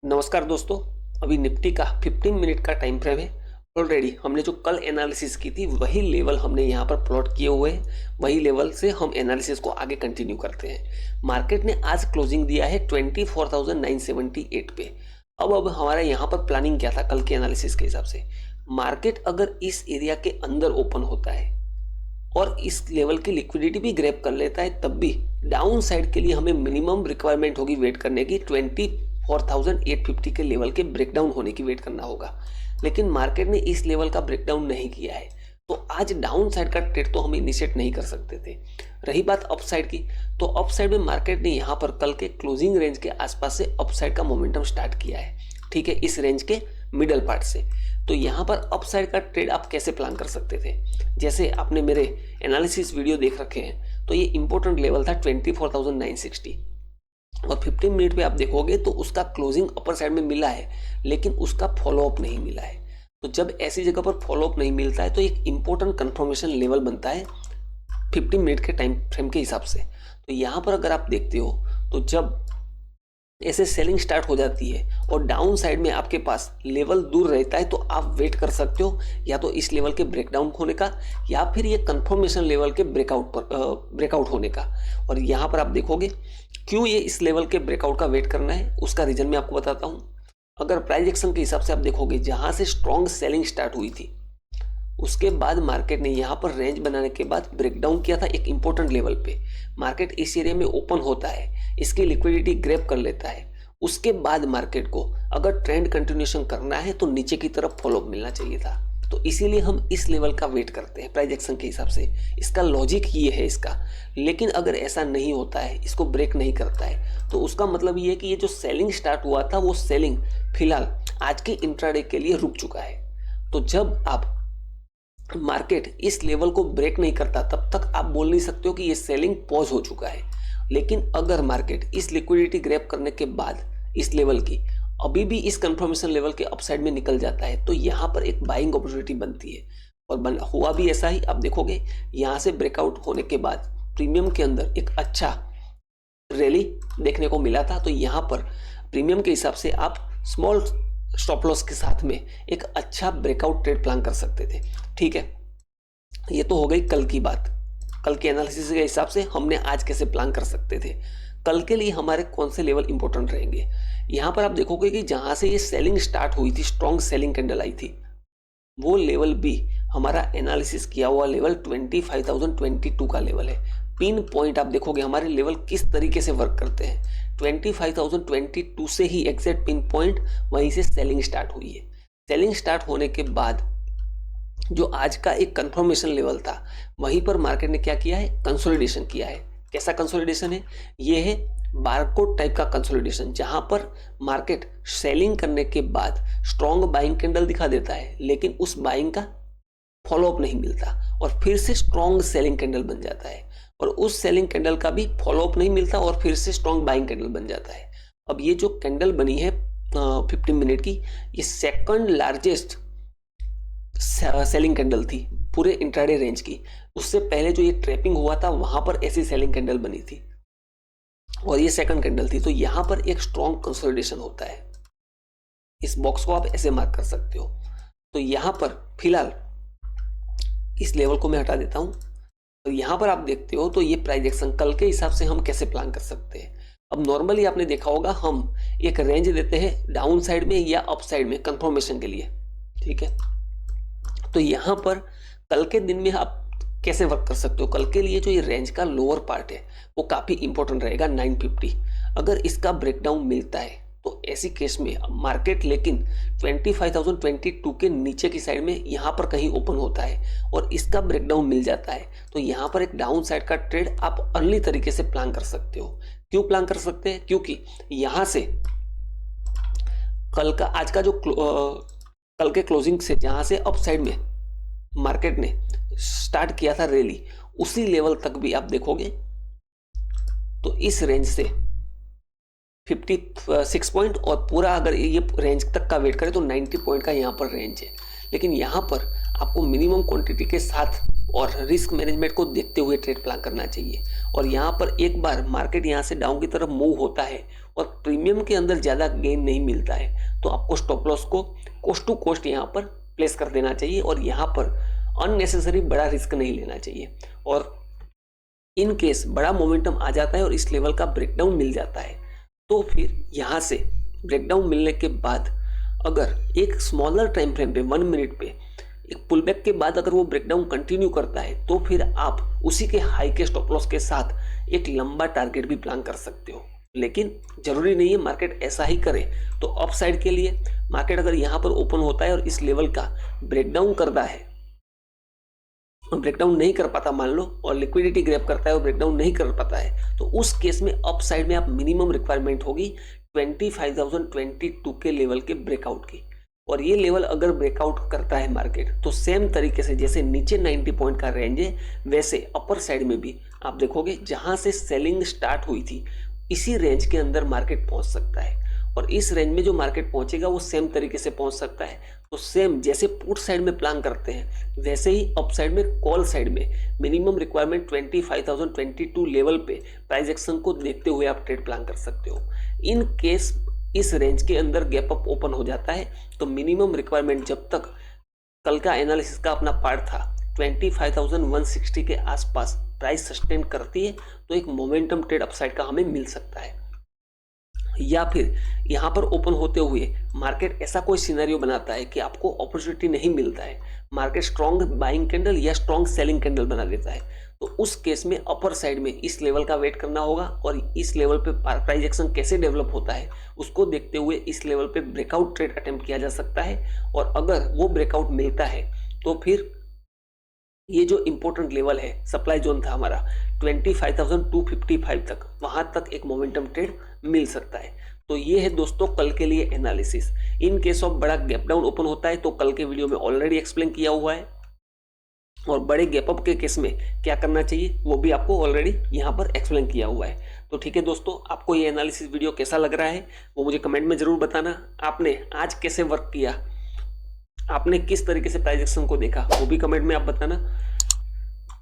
नमस्कार दोस्तों। अभी निफ्टी का 15 मिनट का टाइम फ्रेम है। ऑलरेडी हमने जो कल एनालिसिस की थी वही लेवल हमने यहाँ पर प्लॉट किए हुए हैं। वही लेवल से हम एनालिसिस को आगे कंटिन्यू करते हैं। मार्केट ने आज क्लोजिंग दिया है 24,978 पे। अब हमारा यहाँ पर प्लानिंग क्या था कल के एनालिसिस के हिसाब से। मार्केट अगर इस एरिया के अंदर ओपन होता है और इस लेवल की लिक्विडिटी भी ग्रैब कर लेता है, तब भी डाउन साइड के लिए हमें मिनिमम रिक्वायरमेंट होगी वेट करने की 24,850 के लेवल के ब्रेकडाउन होने की वेट करना होगा। लेकिन मार्केट ने इस लेवल का ब्रेकडाउन नहीं किया है, तो आज डाउन साइड का ट्रेड तो हम इनिशिएट नहीं कर सकते थे। रही बात अप साइड की, तो अप साइड में मार्केट ने यहाँ पर कल के क्लोजिंग रेंज के आसपास से अप साइड का मोमेंटम स्टार्ट किया है। ठीक है, इस रेंज के मिडल पार्ट से। तो यहाँ पर अप साइड का ट्रेड आप कैसे प्लान कर सकते थे? जैसे आपने मेरे एनालिसिस वीडियो देख रखे हैं, तो ये इंपॉर्टेंट लेवल था 24,960 और 15 मिनट पे आप देखोगे तो उसका क्लोजिंग अपर साइड में मिला है, लेकिन उसका फॉलोअप नहीं मिला है। तो जब ऐसी जगह पर फॉलोअप नहीं मिलता है तो एक इंपॉर्टेंट कंफर्मेशन लेवल बनता है 15 मिनट के टाइम फ्रेम के हिसाब से। तो यहाँ पर अगर आप देखते हो तो जब ऐसे सेलिंग स्टार्ट हो जाती है और डाउन साइड में आपके पास लेवल दूर रहता है, तो आप वेट कर सकते हो या तो इस लेवल के ब्रेकडाउन होने का या फिर ये कंफर्मेशन लेवल के ब्रेकआउट होने का। और यहाँ पर आप देखोगे क्यों ये इस लेवल के ब्रेकआउट का वेट करना है, उसका रीजन मैं आपको बताता हूँ। अगर प्राइस एक्शन के हिसाब से आप देखोगे, जहाँ से स्ट्रॉन्ग सेलिंग स्टार्ट हुई थी उसके बाद मार्केट ने यहाँ पर रेंज बनाने के बाद ब्रेकडाउन किया था एक इंपॉर्टेंट लेवल पे। मार्केट इस एरिया में ओपन होता है, इसकी लिक्विडिटी ग्रैब कर लेता है। उसके बाद मार्केट को अगर ट्रेंड कंटिन्यूएशन करना है तो नीचे की तरफ फॉलोअप मिलना चाहिए था। तो इसीलिए हम इस लेवल का वेट करते हैं प्राइस एक्शन के हिसाब से। इसका लॉजिक ये है इसका। लेकिन अगर ऐसा नहीं होता है, इसको ब्रेक नहीं करता है, तो उसका मतलब ये है कि ये जो सेलिंग स्टार्ट हुआ था वो सेलिंग फिलहाल आज के इंट्राडे के लिए रुक चुका है। तो जब आप मार्केट इस लेवल को ब्रेक नहीं करता तब तक आप बोल नहीं सकते हो कि ये सेलिंग पॉज हो चुका है। लेकिन अगर मार्केट इस लिक्विडिटी ग्रैब करने के बाद इस लेवल की अभी भी इस कंफर्मेशन लेवल के अपसाइड में निकल जाता है, तो यहाँ पर एक बाइंग अपॉर्चुनिटी बनती है। और हुआ भी ऐसा ही। आप देखोगे यहाँ से ब्रेकआउट होने के बाद प्रीमियम के अंदर एक अच्छा रैली देखने को मिला था। तो यहाँ पर प्रीमियम के हिसाब से आप स्मॉल स्टॉप लॉस के साथ में एक अच्छा ब्रेकआउट ट्रेड प्लान कर सकते थे। ठीक है, ये तो हो गई कल की बात। कल के एनालिसिस के हिसाब से हमने आज कैसे प्लान कर सकते थे। कल के लिए हमारे कौन से लेवल इंपॉर्टेंट रहेंगे? यहाँ पर आप देखोगे कि जहां से ये सेलिंग स्टार्ट हुई थी, स्ट्रॉन्ग सेलिंग कैंडल आई थी, वो लेवल भी हमारा एनालिसिस किया हुआ लेवल 25,022 का लेवल है। पिन पॉइंट आप देखोगे हमारे लेवल किस तरीके से वर्क करते हैं। 25,022 से ही एग्जैक्ट पिन पॉइंट वहीं से सेलिंग स्टार्ट हुई है। सेलिंग स्टार्ट होने के बाद जो आज का एक कंफर्मेशन लेवल था, वहीं पर मार्केट ने क्या किया है? कंसोलिडेशन किया है। कैसा कंसोलिडेशन है? ये है बारकोड टाइप का कंसोलिडेशन, जहां पर मार्केट सेलिंग करने के बाद स्ट्रॉन्ग बाइंग कैंडल दिखा देता है, लेकिन उस बाइंग का फॉलोअप नहीं मिलता और फिर से स्ट्रॉन्ग सेलिंग कैंडल बन जाता है, और उस सेलिंग कैंडल का भी फॉलोअप नहीं मिलता और फिर से स्ट्रॉन्ग बाइंग कैंडल बन जाता है। अब ये जो कैंडल बनी है 15 मिनट की, ये सेकंड लार्जेस्ट सेलिंग कैंडल थी पूरे इंट्राडे रेंज की। उससे पहले जो ये ट्रैपिंग हुआ था वहां पर ऐसी सेलिंग कैंडल बनी थी और ये सेकंड कैंडल थी। तो यहां पर एक स्ट्रॉन्ग कंसोलिडेशन होता है। इस बॉक्स को आप ऐसे मार्क कर सकते हो। तो यहां पर फिलहाल इस लेवल को मैं हटा देता हूं। तो यहां पर आप देखते हो तो ये प्राइस एक्शन कल के हिसाब से हम कैसे प्लान कर सकते हैं। अब नॉर्मली आपने देखा होगा हम एक रेंज देते हैं डाउन साइड में या अप साइड में कंफर्मेशन के लिए। ठीक है, तो यहां पर कल के दिन में आप कैसे वर्क कर सकते हो? कल के लिए जो ये रेंज का लोअर पार्ट है वो काफी इंपॉर्टेंट रहेगा 950। अगर इसका ब्रेकडाउन मिलता है तो ऐसी केस में मार्केट लेकिन 25,022 के नीचे की साइड में यहाँ पर कहीं ओपन होता है और इसका ब्रेकडाउन मिल जाता है, तो यहाँ पर एक डाउन साइड का ट्रेड आप अर्ली तरीके से प्लान कर सकते हो। क्यों प्लान कर सकते हैं? क्योंकि यहाँ से कल का आज का जो कल के क्लोजिंग से जहां से अप साइड में मार्केट ने स्टार्ट किया था रैली, उसी लेवल तक भी आप देखोगे तो इस रेंज से 56 पॉइंट और पूरा अगर ये रेंज तक का वेट करें तो 90 पॉइंट का यहाँ पर रेंज है। लेकिन यहाँ पर आपको मिनिमम क्वांटिटी के साथ और रिस्क मैनेजमेंट को देखते हुए ट्रेड प्लान करना चाहिए। और यहाँ पर एक बार मार्केट यहाँ से डाउन की तरफ मूव होता है, और प्रीमियम के अंदर ज़्यादा गेन नहीं मिलता है तो आपको स्टॉप लॉस को कोस्ट टू कोस्ट यहाँ पर प्लेस कर देना चाहिए और यहाँ पर अननेसेसरी बड़ा रिस्क नहीं लेना चाहिए। और इन केस बड़ा मोमेंटम आ जाता है और इस लेवल का ब्रेकडाउन मिल जाता है तो फिर यहाँ से ब्रेकडाउन मिलने के बाद अगर एक स्मॉलर टाइम फ्रेम पे 1 मिनट पे एक पुलबैक के बाद अगर वो ब्रेकडाउन कंटिन्यू करता है तो फिर आप उसी के हाई के स्टॉप लॉस के साथ एक लंबा टारगेट भी प्लान कर सकते हो। लेकिन जरूरी नहीं है मार्केट ऐसा ही करे। तो अप साइड के लिए मार्केट अगर यहाँ पर ओपन होता है और इस लेवल का ब्रेकडाउन करता है, ब्रेकडाउन नहीं कर पाता मान लो, और लिक्विडिटी ग्रैब करता है और ब्रेकडाउन नहीं कर पाता है, तो उस केस में अप साइड में आप मिनिमम रिक्वायरमेंट होगी 25,022 के लेवल के ब्रेकआउट की। और ये लेवल अगर ब्रेकआउट करता है मार्केट तो सेम तरीके से जैसे नीचे 90 पॉइंट का रेंज है वैसे अपर साइड में भी आप देखोगे जहां से सेलिंग स्टार्ट हुई थी इसी रेंज के अंदर मार्केट पहुंच सकता है। और इस रेंज में जो मार्केट पहुंचेगा वो सेम तरीके से पहुंच सकता है। तो सेम जैसे पुट साइड में प्लान करते हैं वैसे ही अप साइड में कॉल साइड में मिनिमम रिक्वायरमेंट 25,022 लेवल पे प्राइस एक्शन को देखते हुए आप ट्रेड प्लान कर सकते हो। इन केस इस रेंज के अंदर गैप अप ओपन हो जाता है तो मिनिमम रिक्वायरमेंट जब तक कल का एनालिसिस का अपना पार्ट था 25,160 के आसपास प्राइस सस्टेन करती है तो एक मोमेंटम ट्रेड अपसाइड का हमें मिल सकता है। या फिर यहाँ पर ओपन होते हुए मार्केट ऐसा कोई सिनेरियो बनाता है कि आपको अपॉर्चुनिटी नहीं मिलता है, मार्केट स्ट्रॉन्ग बाइंग कैंडल या स्ट्रॉन्ग सेलिंग कैंडल बना देता है, तो उस केस में अपर साइड में इस लेवल का वेट करना होगा और इस लेवल पे प्राइस एक्शन कैसे डेवलप होता है उसको देखते हुए इस लेवल पे ब्रेकआउट ट्रेड अटेम्प्ट किया जा सकता है। और अगर वो ब्रेकआउट मिलता है तो फिर ये जो इंपॉर्टेंट लेवल है सप्लाई जोन था हमारा 25,255 तक, वहां तक एक मोमेंटम ट्रेड मिल सकता है। तो ये है दोस्तों कल के लिए एनालिसिस। इन केस ऑफ बड़ा गैप डाउन ओपन होता है तो कल के वीडियो में ऑलरेडी एक्सप्लेन किया हुआ है, और बड़े गैप अप के केस में क्या करना चाहिए वो भी आपको ऑलरेडी यहाँ पर एक्सप्लेन किया हुआ है। तो ठीक है दोस्तों, आपको ये एनालिसिस वीडियो कैसा लग रहा है वो मुझे कमेंट में जरूर बताना। आपने आज कैसे वर्क किया, आपने किस तरीके से प्राइस एक्शन को देखा वो भी कमेंट में आप बताना।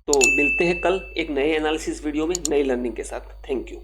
तो मिलते हैं कल एक नए एनालिसिस वीडियो में नई लर्निंग के साथ। Thank you.